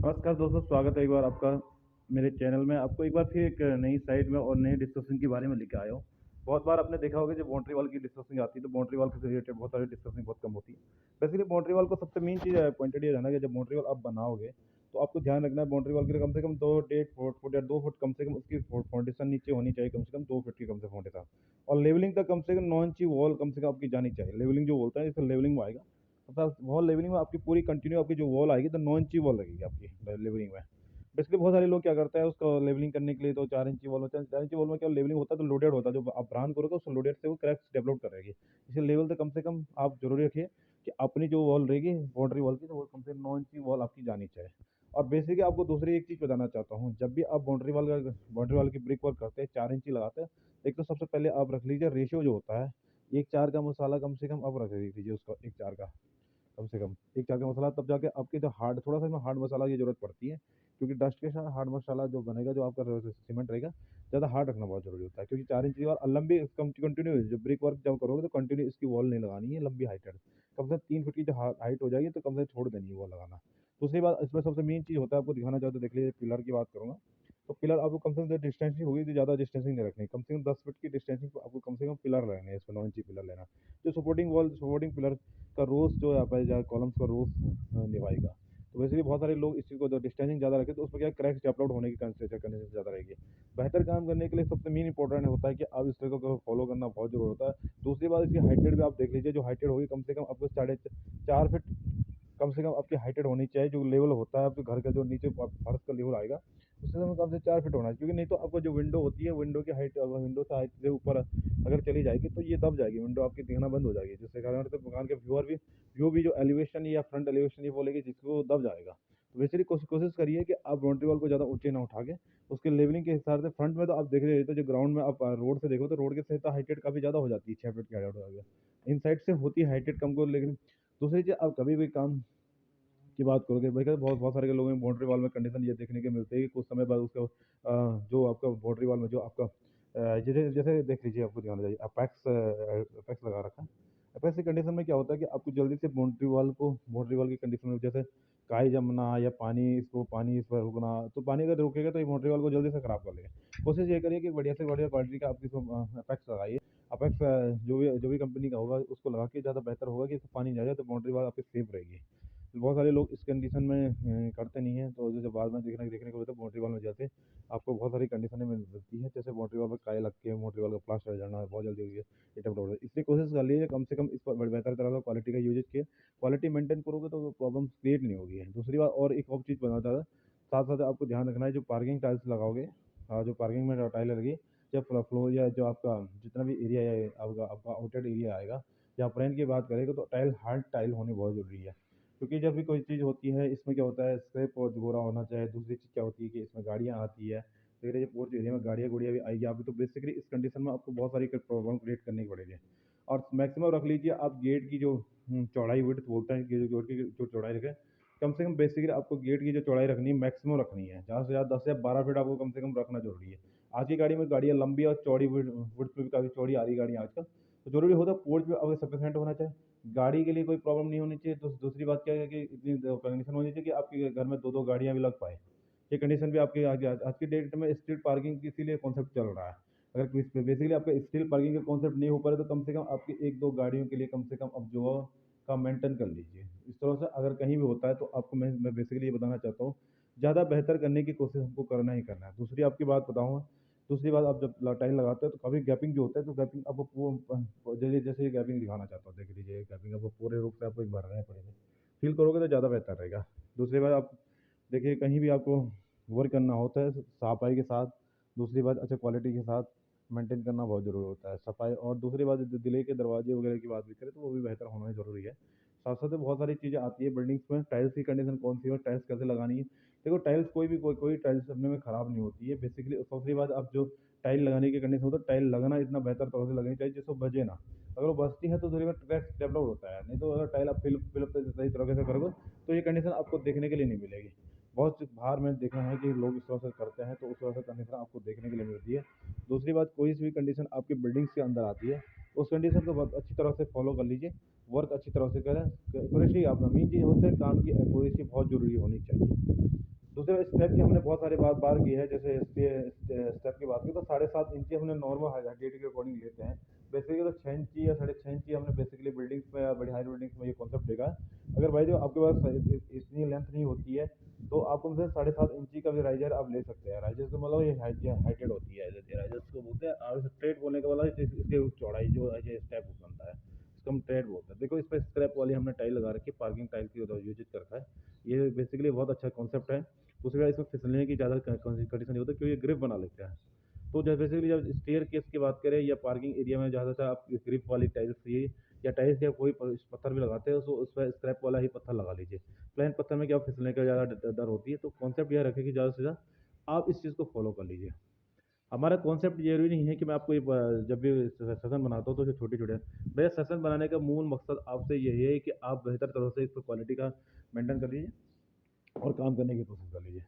नमस्कार दोस्तों, स्वागत है एक बार आपका मेरे चैनल में। आपको एक बार फिर एक नई साइट में और नई डिस्कशन के बारे में लेके आया हूँ। बहुत बार आपने देखा होगा जब बाउंड्री वॉल की डिस्कशन आती है तो बाउंड्री वॉल से रिलेटेड बहुत सारी डिस्कशन बहुत कम होती है। बेसिकली बाउंड्री वॉल को सबसे मेन चीज़ पॉइंटेड ये रहना कि जब बाउंड्री वॉल आप बनाओगे तो आपको ध्यान रखना है बाउंड्री वॉल के लिए कम से कम 2 फुट या 2 फुट कम से कम उसकी फाउंडेशन नीचे होनी चाहिए, कम से कम 2 फुट की कम से फाउंडेशन। और लेवलिंग तक कम से कम 9 इंची वॉल कम से कम आपकी जानी चाहिए। लेवलिंग जो बोलता है इसका लेवलिंग में आएगा, मतलब वॉल लेवलिंग में आपकी पूरी कंटिन्यू आपकी जो वॉल आएगी तो 9 इंची वॉल लगेगी आपकी लेवलिंग में। बेसिकली बहुत सारे लोग क्या करते हैं उसको लेवलिंग करने के लिए तो 4 इंची वॉल होता है। 4 इंची वॉल में क्या लेवलिंग होता है तो लोडेड होता है, जो आप ब्रांड करोगे उसको लोडेड से वो क्रैक्स डेवलप करेगी। इसलिए लेवल तो कम से कम आप जरूरी रखिए कि अपनी जो वॉल रहेगी बाउंड्री वॉल की तो वो कम से कम 9 इंची वॉल आपकी जानी चाहिए। और बेसिकली आपको दूसरी एक चीज़ बताना चाहता हूँ, जब भी आप बाउंड्री वॉल की ब्रिक वर्क करते हैं 4 इंची लगाते हैं, एक तो सबसे पहले आप रख लीजिए रेशियो जो होता है 1:4 का मसाला, कम से कम आप रख लीजिए उसका 1:4 का, कम से कम 1:4 का मसाला। तब जाके आपकी जो हार्ड थोड़ा सा इसमें हार्ड मसाला की ज़रूरत पड़ती है, क्योंकि डस्ट के साथ हार्ड मसाला जो बनेगा जो आपका सीमेंट रहेगा ज़्यादा हार्ड रखना बहुत ज़रूरी होता है। क्योंकि 4 इंच की वॉल लंबी कंटिन्यू जो ब्रिक वर्क जब करोगे तो कंटिन्यू इसकी वॉल नहीं लगानी है लंबी हाइटेड, कम से कम 3 फुट की जो हाइट हो जाएगी तो कम से कम छोड़ देनी है वॉल लगाना। दूसरी बात इसमें सबसे मेन चीज़ होता है, आपको दिखाना चाहते हो देख लीजिए, पिलर की बात करूँगा तो पिलर आपको कम से कम जो डिस्टेंसिंग होगी तो ज़्यादा डिस्टेंसिंग नहीं रखनी, कम से कम 10 फुट की डिस्टेंसिंग आपको कम से कम पिलर लेने हैं, इसमें 9 इंची पिलर लेना। जो सपोर्टिंग पिलर का रोज जो है आपका कॉलम्स का रोज निभाएगा। तो वैसे भी बहुत सारे लोग इस चीज़ को डिस्टेंसिंग ज़्यादा रखें तो उसमें क्या क्रैक्स डेवलप होने की कंडीशन ज़्यादा रहेगी। बेहतर काम करने के लिए सबसे मेन इंपॉर्टेंट होता है कि आप इस तरीके को फॉलो करना बहुत जरूरी होता है। दूसरी बात, इसकी हाइटेड भी आप देख लीजिए, जो हाइटेड होगी कम से कम आपको 4.5 फीट कम से कम आपकी हाइटेड होनी चाहिए। जो लेवल होता है आपके घर का जो नीचे फर्श का लेवल आएगा उससे कम से 4 फीट होना चाहिए, क्योंकि नहीं तो आपको जो विंडो होती है विंडो की हाइट विंडो से हाइट से ऊपर अगर चली जाएगी तो ये दब जाएगी, विंडो आपकी दिखना बंद हो जाएगी, जिससे कारण से मकान के व्यू भी जो एलिवेशन या फ्रंट एलिवेशन ये बोलेगी जिसको दब जाएगा। तो बेसिकली कोशिश करिए कि आप बाउंड्री वॉल को ज़्यादा ऊंचे ना उठा के उसके लेवलिंग के हिसाब से फ्रंट में तो आप देख रहे तो जो ग्राउंड में आप रोड से देखो तो रोड के सहित तो हाइटेड काफ़ी ज़्यादा हो जाती है, 6 फीट की हाइट हो गया। इन साइड से होती है हाइटेड कम को, लेकिन दूसरी चीज़ आप कभी भी काम की बात करोगे भाई, क्या बहुत बहुत सारे लोगों में बाउंड्री वॉल में कंडीशन ये देखने के मिलते हैं कि कुछ समय बाद उसका जो आपका बाउंड्री वॉल में जो आपका जैसे जैसे देख लीजिए, आपको ध्यान जाइए अपेक्स अपेक्स लगा रखा है। अपेक्स की कंडीशन में क्या होता है कि आपको जल्दी से बाउंड्री वॉल की कंडीशन में जैसे काई जमना या पानी इस पर रुकना, तो पानी अगर रुकेगा तो ये बाउंड्री वॉल को जल्दी से खराब कर लेगा। कोशिश ये करिए कि बढ़िया से बढ़िया क्वालिटी का आप इसको अपेक्स लगाइए। अपेक्स जो भी कंपनी का होगा उसको लगा के ज़्यादा बेहतर होगा कि इससे पानी नहीं जाएगा तो बाउंड्री वॉल आपकी सेफ रहेगी। बहुत सारे लोग इस कंडीशन में करते नहीं हैं, तो जैसे बाद में देखने को मिलता है बाउंड्री वॉल में जैसे आपको बहुत सारी कंडीशनें मिलती हैं, जैसे बाउंड्री वॉल पर काई लग के बाउंड्री वॉल का प्लास्टर झड़ना बहुत जल्दी हो गया, ये टाइप हो है। इसलिए कोशिश कर लीजिए कम से कम इस पर बेहतर तरह का क्वालिटी का यूजेज किए, क्वालिटी मेंटेन करोगे तो प्रॉब्लम क्रिएट नहीं होगी। दूसरी बात और एक और चीज़ बताना चाहता था, साथ साथ आपको ध्यान रखना है जो पार्किंग टाइल्स लगाओगे, जो पार्किंग में टाइल लगी या फ्लोर या जो आपका जितना भी एरिया है आपका आपका आउटेड एरिया आएगा या फ्रंट की बात करें तो टाइल हार्ड टाइल होनी बहुत ज़रूरी है। क्योंकि जब भी कोई चीज़ होती है इसमें क्या होता है स्क्रैप और गोरा होना चाहिए। दूसरी चीज़ क्या होती है कि इसमें गाड़ियाँ आती है, तो ये पोर्च एरिया में गाड़ियाँ गुड़िया भी आएगी आपकी, तो बेसिकली इस कंडीशन में आपको बहुत सारी प्रॉब्लम क्रिएट करनी पड़ेगी। और मैक्सिमम रख लीजिए आप गेट की जो चौड़ाई विड्थ बोलते हैं कि जो गेट की जो चौड़ाई रखें, कम से कम बेसिकली आपको गेट की जो चौड़ाई रखनी है मैक्सिमम रखनी है, ज़्यादा से ज़्यादा 10 या 12 फीट आपको कम से कम रखना जरूरी है। आज की गाड़ी में गाड़ियाँ लंबी और चौड़ी विड्थ में भी काफ़ी चौड़ी आ रही गाड़ियाँ आजकल, तो जरूरी होता है पोर्च भी अगर सफिशेंट होना चाहिए, गाड़ी के लिए कोई प्रॉब्लम नहीं होनी चाहिए। तो दूसरी बात क्या है कि इतनी कंडीशन होनी चाहिए कि आपके घर में दो दो गाड़ियाँ भी लग पाए। ये कंडीशन भी आपकी आज की डेट में स्ट्रीट पार्किंग की इसीलिए कॉन्सेप्ट चल रहा है। अगर बेसिकली आपका स्ट्रीट पार्किंग का कॉन्सेप्ट नहीं हो पा रहा तो कम से कम आपकी एक दो गाड़ियों के लिए कम से कम अब जो का मेंटेन कर लीजिए। इस तरह से अगर कहीं भी होता है तो आपको मैं बेसिकली ये बताना चाहता हूँ, ज़्यादा बेहतर करने की कोशिश हमको करना ही करना है। दूसरी आपकी बात बताऊँगा, दूसरी बात आप जब टाइल लगाते हो तो कभी गैपिंग जो होता है तो गैपिंग आपको जैसे जैसे गैपिंग दिखाना चाहता हूँ, देख लीजिए गैपिंग आपको पूरे रूप से आपको एक भरना पड़ेगा, फील करोगे तो ज़्यादा बेहतर रहेगा। दूसरी बात आप देखिए कहीं भी आपको वर्क करना होता है सफाई के साथ, दूसरी बात अच्छा क्वालिटी के साथ मेंटेन करना बहुत ज़रूरी होता है सफाई। और दूसरी बात दिले के दरवाजे वगैरह की बात भी करें तो वो भी बेहतर होना ही ज़रूरी है। साथ साथ में बहुत सारी चीज़ें आती है बिल्डिंग्स में, टाइल्स की कंडीशन कौन सी है और टाइल्स कैसे लगानी है। देखो टाइल्स कोई टाइल्स अपने में ख़राब नहीं होती है बेसिकली। दूसरी बात आप जो टाइल लगाने की कंडीशन होता है, टाइल लगना इतना बेहतर तरह से लगनी चाहिए जिसको बजे ना, अगर वो बजती है तो थोड़ी बहुत क्रैक्स डेवलप होता है, नहीं तो अगर टाइल आप फिल सही तरीके से करोगे तो ये कंडीशन आपको देखने के लिए नहीं मिलेगी। बहुत सी बाहर में देखा है कि लोग इस तरह से करते हैं तो उस तरह से कंडीशन आपको देखने के लिए मिलती है। दूसरी बात, कोई सी भी कंडीशन आपकी बिल्डिंग्स के अंदर आती है उस कंडीशन को बहुत अच्छी तरह से फॉलो कर लीजिए, वर्क अच्छी तरह से करें। एक्यूरेसी आप मेन चीज़ होता है काम की, एक्यूरेसी बहुत ज़रूरी होनी चाहिए। दूसरे स्टेप की हमने बहुत सारी बात बार की है, जैसे स्टेप की बात की तो 7.5 इंची हमने नॉर्मल हाइट के अकॉर्डिंग लेते हैं। बेसिकली तो 6 इंची या 6.5 इंची हमने बेसिकली बिल्डिंग्स में या बड़ी हाई बिल्डिंग्स में ये कॉन्सेप्ट देखा है। अगर भाई जो आपके पास इतनी लेंथ नहीं होती है तो आप कम से 7.5 इंची का भी राइजर आप ले सकते हैं। राइजर का मतलब ये हाइटेड होती है, राइजर्स को बोलते हैं। और स्ट्रेट बोलने का मतलब इसकी चौड़ाई जो है ये स्टेप बनता है, इसको हम ट्रेड बोलते हैं। देखो इस पर स्क्रैप वाली हमने टाइल लगा रखी है, पार्किंग टाइल की यूज कर रखा है। ये बेसिकली बहुत अच्छा कॉन्सेप्ट है। दूसरी बात, इसमें फिसलने की ज़्यादा कंडीशन नहीं होती क्योंकि ये ग्रिप बना लेते हैं। तो जब बेसिकली जब स्टेयर केस की बात करें या पार्किंग एरिया में ज़्यादातर आप ग्रिप वाली टाइल्स ये या टाइल्स या कोई पत्थर भी लगाते हैं तो उस पर स्क्रैप वाला ही पत्थर लगा लीजिए। प्लेन पत्थर में क्या फिसलने का ज़्यादा डर होती है। तो कॉन्सेप्ट यह रखें कि ज़्यादा से ज़्यादा आप इस चीज़ को फॉलो कर लीजिए। हमारा कॉन्सेप्ट ये जरूरी नहीं है कि मैं आपको जब भी सेशन बनाता हूँ तो छोटे छोटे, मेरा सेशन बनाने का मूल मकसद आपसे यही है कि आप बेहतर तरह से इस पर क्वालिटी का मेंटेन कर लीजिए और काम करने की कोशिश कर लीजिए।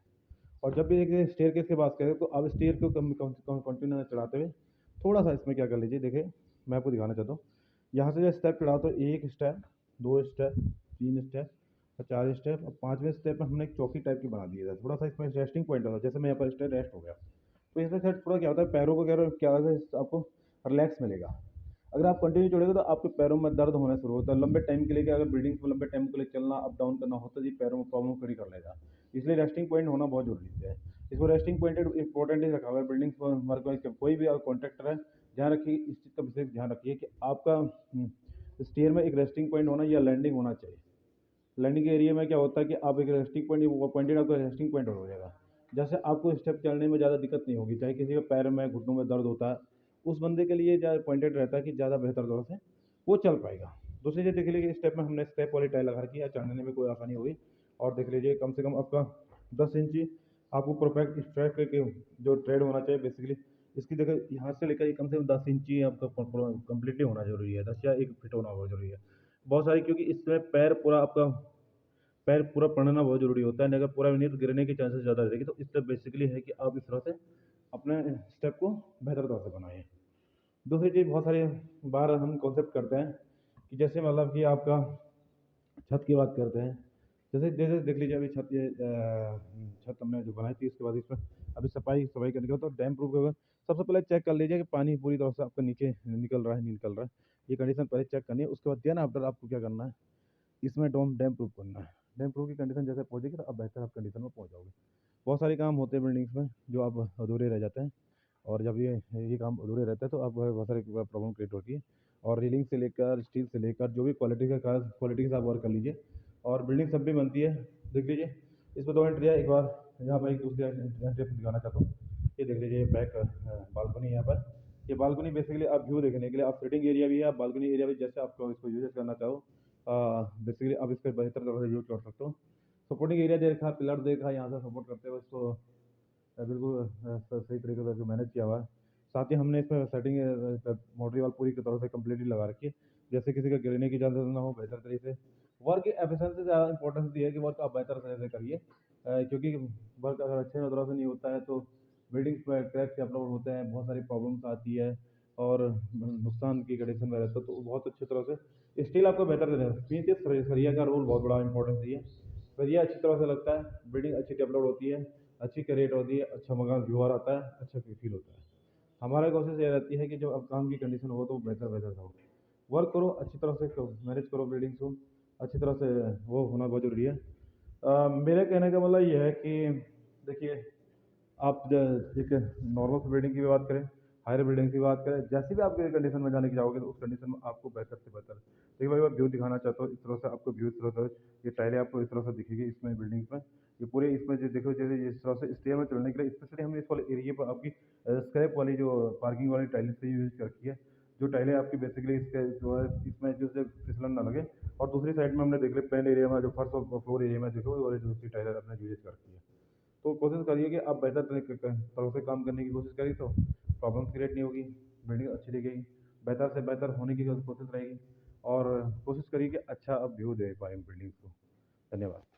और जब भी देखिए स्टेयर केस की बात करें तो आप स्टेयर को कंटिन्यू चढ़ाते हुए थोड़ा सा इसमें क्या कर लीजिए। देखिए मैं आपको दिखाना चाहता हूँ, यहाँ से जो स्टेप चढ़ाते हो, एक स्टेप, दो स्टेप, तीन स्टेप और चार स्टेप और पाँचवें स्टेप में हमने एक चौकी टाइप की बना दी है। थोड़ा सा इसमें रेस्टिंग पॉइंट होता है, जैसे मैं यहाँ पर स्टेप रेस्ट हो गया तो इसमें सर थोड़ा क्या होता है, पैरों को क्या होता है, आपको रिलैक्स मिलेगा। अगर आप कंटिन्यू चढ़ोगे तो आपके पैरों में दर्द होना शुरू होता है लंबे टाइम के लिए। कि अगर बिल्डिंग्स में लंबे टाइम के लिए चलना अप डाउन करना होता है जी, पैरों में प्रॉब्लम खड़ी कर लेगा। इसलिए रेस्टिंग पॉइंट होना बहुत जरूरी है। इसमें रेस्टिंग पॉइंट इंपॉर्टेंट ही रखा हुआ है। बिल्डिंग्स वर्क कोई भी कॉन्ट्रैक्टर है, ध्यान रखिए इस चीज़ का विशेष ध्यान रखिए कि आपका स्टेयर में एक रेस्टिंग पॉइंट होना या लैंडिंग होना चाहिए। लैंडिंग के एरिया में क्या होता है कि आप एक रेस्टिंग पॉइंट, वो पॉइंटेड आपका रेस्टिंग पॉइंट हो जाएगा। जैसे आपको स्टेप चलने में ज़्यादा दिक्कत नहीं होगी, चाहे किसी का पैर में घुटनों में दर्द होता है, उस बंदे के लिए ज़्यादा पॉइंटेड रहता है कि ज़्यादा बेहतर तरह से वो चल पाएगा। दूसरी चीज़ देख लीजिए, स्टेप में हमने स्टेप वाली टाइल लगा रखी है, चढ़ने में कोई आसानी होगी। और देख लीजिए कम से कम आपका 10 इंची आपको परफेक्ट स्ट्रेट करके जो ट्रेड होना चाहिए बेसिकली। इसकी देखो यहाँ से लेकर कम से कम 10 इंची आपका कंप्लीटली होना जरूरी है, 10 या 1 फीट होना बहुत जरूरी है। बहुत सारी, क्योंकि इसमें पैर पूरा पड़ना बहुत ज़रूरी होता है। अगर पूरा नहीं तो गिरने के चांसेस ज़्यादा रहेगी। तो इससे बेसिकली है कि आप इस तरह से अपने स्टेप को बेहतर तरह से बनाएं। दूसरी चीज़, बहुत सारी बार हम कॉन्सेप्ट करते हैं कि जैसे मतलब कि आपका छत की बात करते हैं। जैसे जैसे देख लीजिए अभी छत हमने जो बनाई थी, इसके बाद इसमें अभी सफाई सफाई करने के बाद तो डैम प्रूफ होगा। सबसे पहले चेक कर लीजिए कि पानी पूरी तरह से आपका नीचे निकल रहा है नहीं निकल रहा है। ये कंडीशन पहले चेक करनी है। उसके बाद देन आफ्टर आपको क्या करना है, इसमें डैम प्रूफ करना है। डैम प्रूफ की कंडीशन जैसे पहुंचेगी तो आप बेहतर आप कंडीशन में पहुंच जाओगे। बहुत सारे काम होते हैं बिल्डिंग्स में जो आप अधूरे रह जाते हैं। और जब ये काम अधूरे रहते हैं तो आप बहुत सारी प्रॉब्लम क्रिएट होती है। और रेलिंग से लेकर स्टील से लेकर जो भी क्वालिटी के साथ वर्क कर लीजिए। और बिल्डिंग सब भी बनती है। देख लीजिए इसमें 2 एंट्री है। एक बार यहाँ पर एक दूसरी एंट्री दिखाना चाहता हूँ। ये देख लीजिए बैक बालकनी है यहाँ पर। ये बालकनी बेसिकली आप व्यू देखने के लिए, आप सिटिंग एरिया भी है, आप बालकनी एरिया भी, जैसे आपको इसको यूज करना चाहो बेसिकली आप इसको बेहतर तरह से यूज कर सकते हो। सपोर्टिंग एरिया देखा, पिलर देखा, यहाँ से सपोर्ट करते हुए इसको बिल्कुल सही तरीके से मैनेज किया हुआ है। साथ ही हमने इसमें सेटिंग मोटरी वाल पूरी तरह से कम्प्लीटली लगा रखी है, जैसे किसी का गिरने की इजाज़त ना हो, बेहतर तरीके से। वर्क एफिशिएंसी से ज़्यादा इंपॉर्टेंस दी है कि वर्क आप बेहतर तरह से करिए। क्योंकि वर्क अगर अच्छे तरह से नहीं होता है तो बिल्डिंग्स पर क्रैक्स अपलोड होते हैं, बहुत सारी प्रॉब्लम्स आती है और नुकसान की कंडीशन में रहता है। तो बहुत अच्छी तरह से स्टील आपको बेहतर देना है। नीचे सरिया का रोल बहुत बड़ा इंपॉर्टेंस दिए। सरिया अच्छी तरह से लगता है, बिल्डिंग अच्छी डेवलप होती है, अच्छी क्रिएट होती है, अच्छा मकान व्यूअर आता है, अच्छा फील होता है। हमारी कोशिश ये रहती है कि जब अब काम की कंडीशन हो तो बेहतर बेहतर हो। वर्क करो अच्छी तरह से, मैनेज करो बिल्डिंग्स को अच्छी तरह से, वो होना बहुत ज़रूरी है। मेरे कहने का मतलब ये है कि देखिए आप एक नॉर्मल सी बिल्डिंग की भी बात करें, हायर बिल्डिंग की बात करें, जैसी भी आपके कंडीशन में जाने की चाहोगे तो उस कंडीशन में आपको बेहतर से बेहतर देखिए भाई, मैं व्यू दिखाना चाहता हूँ। इस तरह से आपको व्यू, इस तरह से ये टाइलें आपको इस तरह से दिखेगी इसमें बिल्डिंग्स में। ये पूरे इसमें जो देखो, जैसे इस तरह से स्टेयर में चढ़ने के लिए स्पेशली हमने इस वाले एरिया पर आपकी स्क्रैप वाली जो पार्किंग वाली टाइलें से यूज कर रखी है। जो टाइलें आपकी बेसिकली इसके जो है इसमें जो से फिसलन ना लगे। और दूसरी साइड में हमने देख लिया प्लेन एरिया में जो फर्श और फ्लोर एरिया में देखो, और दूसरी टाइलें अपने यूज कर रखी है। तो कोशिश करिए कि आप बेहतर तरह से काम करने की कोशिश करिए तो प्रॉब्लम क्रिएट नहीं होगी, बिल्डिंग अच्छी दिखेगी, बेहतर से बेहतर होने की कोशिश रहेगी। और कोशिश करिए कि अच्छा आप व्यू दे पाएँ बिल्डिंग्स को। धन्यवाद।